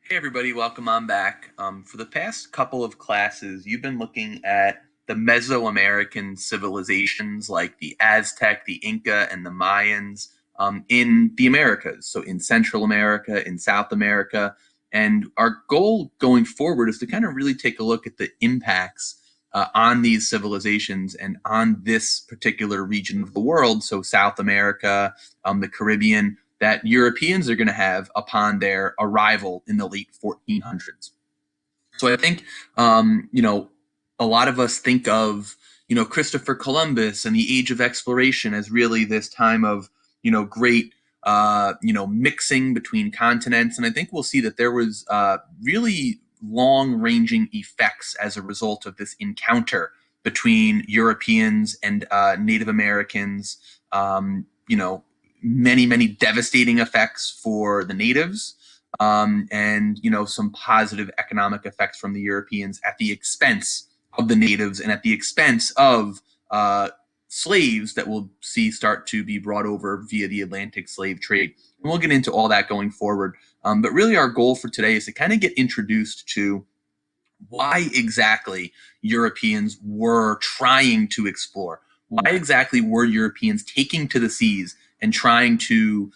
Hey everybody, welcome on back. For the past couple of classes, you've been looking at the Mesoamerican civilizations like the Aztec, the Inca, and the Mayans in the Americas. So in Central America, in South America. And our goal going forward is to kind of really take a look at the impacts on these civilizations and on this particular region of the world. So South America, the Caribbean, that Europeans are going to have upon their arrival in the late 1400s. So I think, a lot of us think of, Christopher Columbus and the Age of Exploration as really this time of, great, mixing between continents. And I think we'll see that there was really long-ranging effects as a result of this encounter between Europeans and Native Americans. Many devastating effects for the natives, and some positive economic effects from the Europeans at the expense of the natives and at the expense of slaves that we'll see start to be brought over via the Atlantic slave trade. And we'll get into all that going forward. But really our goal for today is to kind of get introduced to why exactly Europeans were trying to explore. Why exactly were Europeans taking to the seas and trying to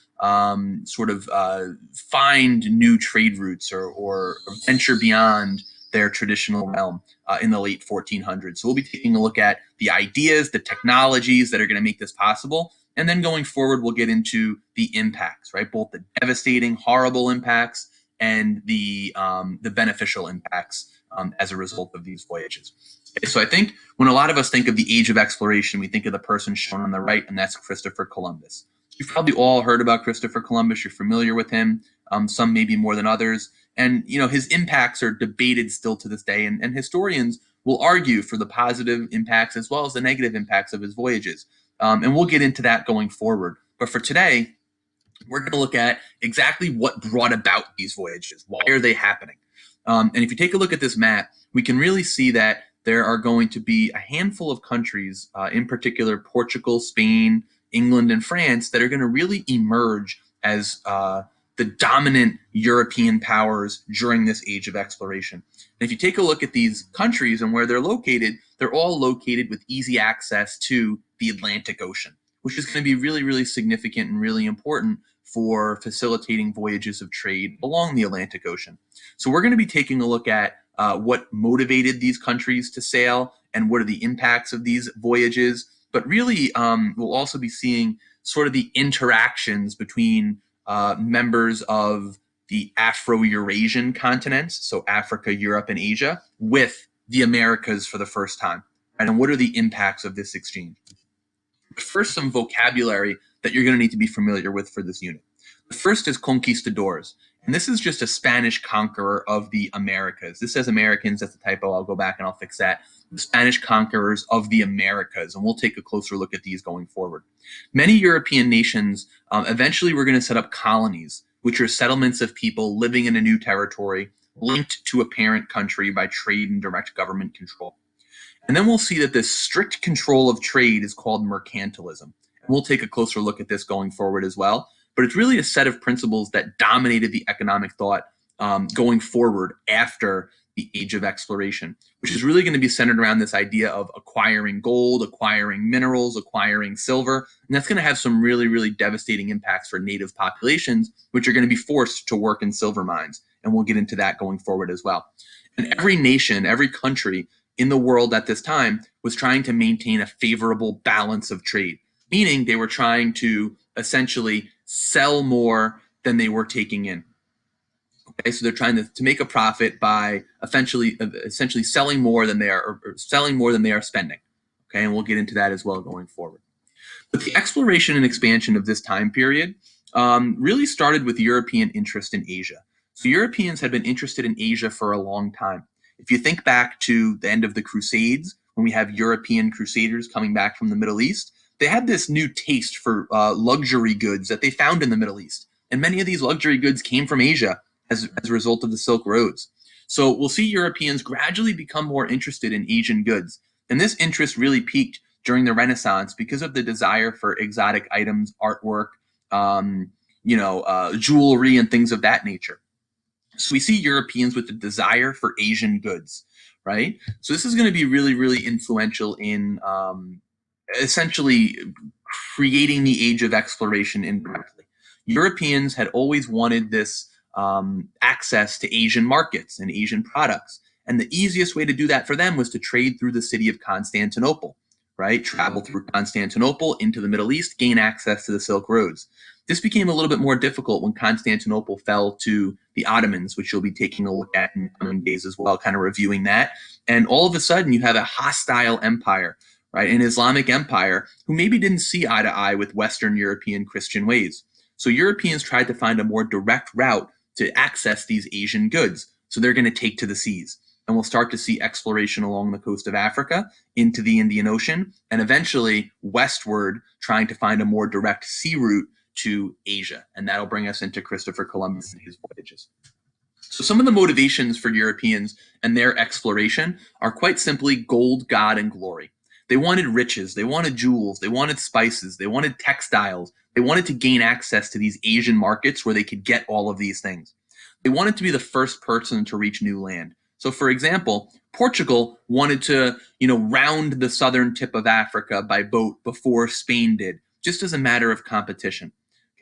find new trade routes or venture beyond their traditional realm in the late 1400s? So we'll be taking a look at the ideas, the technologies that are going to make this possible. And then going forward, we'll get into the impacts, right? Both the devastating, horrible impacts and the beneficial impacts as a result of these voyages. Okay, so I think when a lot of us think of the Age of Exploration, we think of the person shown on the right, and that's Christopher Columbus. You've probably all heard about Christopher Columbus. You're familiar with him, some maybe more than others. And, his impacts are debated still to this day, and historians will argue for the positive impacts as well as the negative impacts of his voyages. And we'll get into that going forward. But for today, we're going to look at exactly what brought about these voyages. Why are they happening? And if you take a look at this map, we can really see that there are going to be a handful of countries, in particular Portugal, Spain, England, and France, that are going to really emerge as the dominant European powers during this age of exploration. And if you take a look at these countries and where they're all located with easy access to the Atlantic Ocean, which is going to be really, really significant and really important for facilitating voyages of trade along the Atlantic Ocean. So we're going to be taking a look at what motivated these countries to sail and what are the impacts of these voyages. But really, we'll also be seeing sort of the interactions between members of the Afro-Eurasian continents, so Africa, Europe, and Asia, with the Americas for the first time. Right? And what are the impacts of this exchange? First, some vocabulary that you're going to need to be familiar with for this unit. The first is conquistadors. And this is just a Spanish conqueror of the Americas. This says Americans, that's a typo. I'll go back and I'll fix that. The Spanish conquerors of the Americas. And we'll take a closer look at these going forward. Many European nations eventually were going to set up colonies, which are settlements of people living in a new territory linked to a parent country by trade and direct government control. And then we'll see that this strict control of trade is called mercantilism. And we'll take a closer look at this going forward as well. But it's really a set of principles that dominated the economic thought going forward after the Age of Exploration, which is really going to be centered around this idea of acquiring gold, acquiring minerals, acquiring silver. And that's going to have some really, really devastating impacts for native populations, which are going to be forced to work in silver mines. And we'll get into that going forward as well. And every nation, every country in the world at this time was trying to maintain a favorable balance of trade, meaning they were trying to essentially sell more than they were taking in. Okay, so they're trying to make a profit by essentially selling more than they are or selling more than they are spending. Okay, and we'll get into that as well going forward. But the exploration and expansion of this time period really started with European interest in Asia. So Europeans had been interested in Asia for a long time. If you think back to the end of the Crusades, when we have European crusaders coming back from the Middle East, they had this new taste for luxury goods that they found in the Middle East. And many of these luxury goods came from Asia as a result of the Silk Roads. So we'll see Europeans gradually become more interested in Asian goods. And this interest really peaked during the Renaissance because of the desire for exotic items, artwork, jewelry, and things of that nature. So we see Europeans with the desire for Asian goods, right? So this is going to be really, really influential in essentially creating the age of exploration indirectly. Europeans had always wanted this access to Asian markets and Asian products. And the easiest way to do that for them was to trade through the city of Constantinople, right? Travel through Constantinople into the Middle East, gain access to the Silk Roads. This became a little bit more difficult when Constantinople fell to the Ottomans, which you'll be taking a look at in the coming days as well, kind of reviewing that. And all of a sudden, you have a hostile empire, right? An Islamic empire who maybe didn't see eye to eye with Western European Christian ways. So Europeans tried to find a more direct route to access these Asian goods. So they're going to take to the seas. And we'll start to see exploration along the coast of Africa into the Indian Ocean, and eventually westward, trying to find a more direct sea route to Asia. And that'll bring us into Christopher Columbus and his voyages. So some of the motivations for Europeans and their exploration are quite simply gold, God, and glory. They wanted riches, they wanted jewels, they wanted spices, they wanted textiles, they wanted to gain access to these Asian markets where they could get all of these things. They wanted to be the first person to reach new land. So for example, Portugal wanted to, round the southern tip of Africa by boat before Spain did, just as a matter of competition.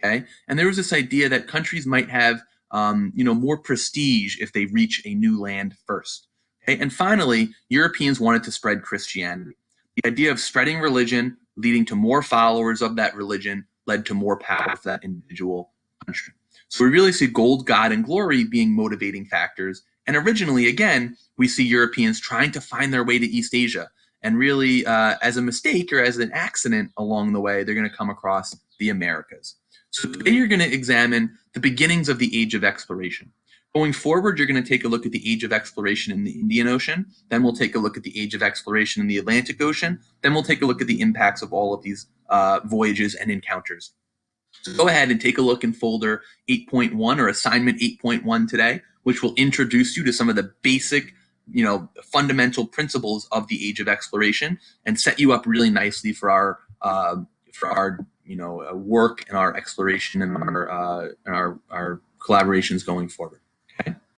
Okay, and there was this idea that countries might have, more prestige if they reach a new land first. Okay, and finally, Europeans wanted to spread Christianity. The idea of spreading religion, leading to more followers of that religion, led to more power for that individual country. So we really see gold, God, and glory being motivating factors. And originally, again, we see Europeans trying to find their way to East Asia. And really, as a mistake or as an accident along the way, they're going to come across the Americas. So today you're going to examine the beginnings of the age of exploration. Going forward, you're going to take a look at the age of exploration in the Indian Ocean. Then we'll take a look at the age of exploration in the Atlantic Ocean. Then we'll take a look at the impacts of all of these voyages and encounters. So go ahead and take a look in folder 8.1 or assignment 8.1 today, which will introduce you to some of the basic, fundamental principles of the age of exploration and set you up really nicely for our work and our exploration and our collaborations going forward. Okay.